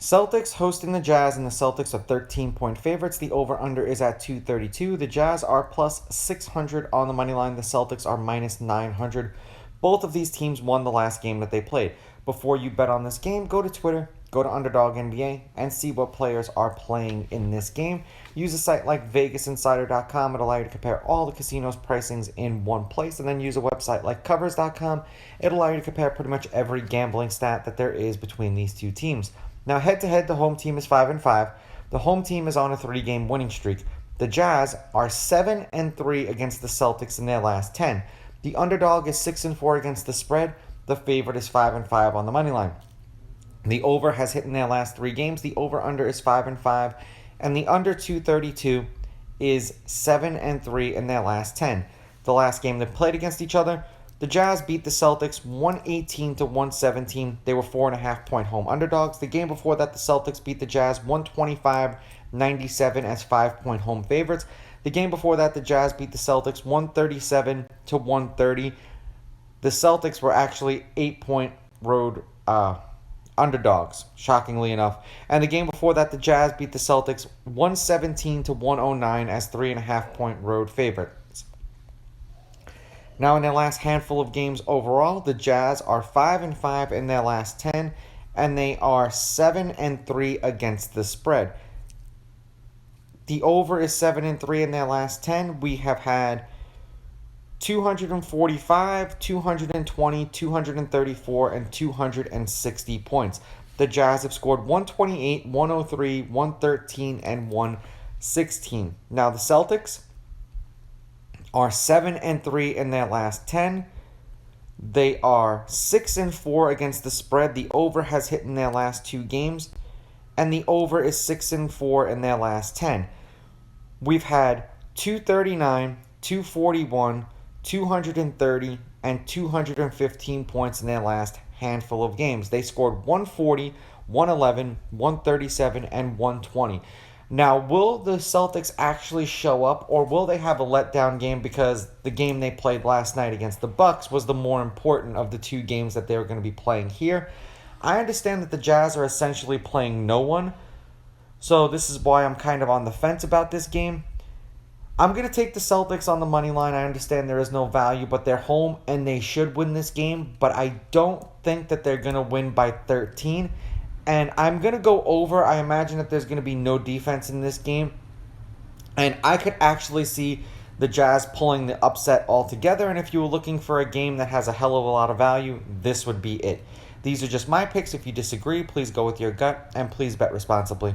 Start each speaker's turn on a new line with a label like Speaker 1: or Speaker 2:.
Speaker 1: Celtics hosting the Jazz, and the Celtics are 13-point favorites. The over-under is at 232. The Jazz are plus 600 on the money line. The Celtics are minus 900. Both of these teams won the last game that they played. Before you bet on this game, go to Twitter, go to Underdog NBA, and see what players are playing in this game. Use a site like VegasInsider.com. It'll allow you to compare all the casinos' pricings in one place. And then use a website like Covers.com. It'll allow you to compare pretty much every gambling stat that there is between these two teams. Now, head-to-head, the home team is 5-5. The home team is on a 3-game winning streak. The Jazz are 7-3 against the Celtics in their last 10. The underdog is 6-4 against the spread. The favorite is 5-5 on the money line. The over has hit in their last 3 games. The over-under is 5-5, and the under 232 is 7-3 in their last 10. The last game they played against each other, the Jazz beat the Celtics 118-117. They were 4.5-point home underdogs. The game before that, the Celtics beat the Jazz 125-97 as 5-point home favorites. The game before that, the Jazz beat the Celtics 137-130. The Celtics were actually 8-point road underdogs, shockingly enough. And the game before that, the Jazz beat the Celtics 117-109 as 3.5-point road favorites. Now, in their last handful of games overall, the Jazz are 5-5 in their last 10, and they are 7-3 against the spread. The over is 7-3 in their last 10. We have had 245, 220, 234, and 260 points. The Jazz have scored 128, 103, 113, and 116. Now, the Celtics are 7-3 in their last 10. They are 6-4 against the spread. The over has hit in their last 2 games, and the over is 6-4 in their last 10. We've had 239, 241, 230, and 215 points in their last handful of games. They scored 140, 111, 137, and 120. Now, will the Celtics actually show up, or will they have a letdown game because the game they played last night against the Bucks was the more important of the 2 games that they were going to be playing here? I understand that the Jazz are essentially playing no one, so this is why I'm kind of on the fence about this game. I'm going to take the Celtics on the money line. I understand there is no value, but they're home and they should win this game, but I don't think that they're going to win by 13. And I'm going to go over. I imagine that there's going to be no defense in this game. And I could actually see the Jazz pulling the upset altogether. And if you were looking for a game that has a hell of a lot of value, this would be it. These are just my picks. If you disagree, please go with your gut. And please bet responsibly.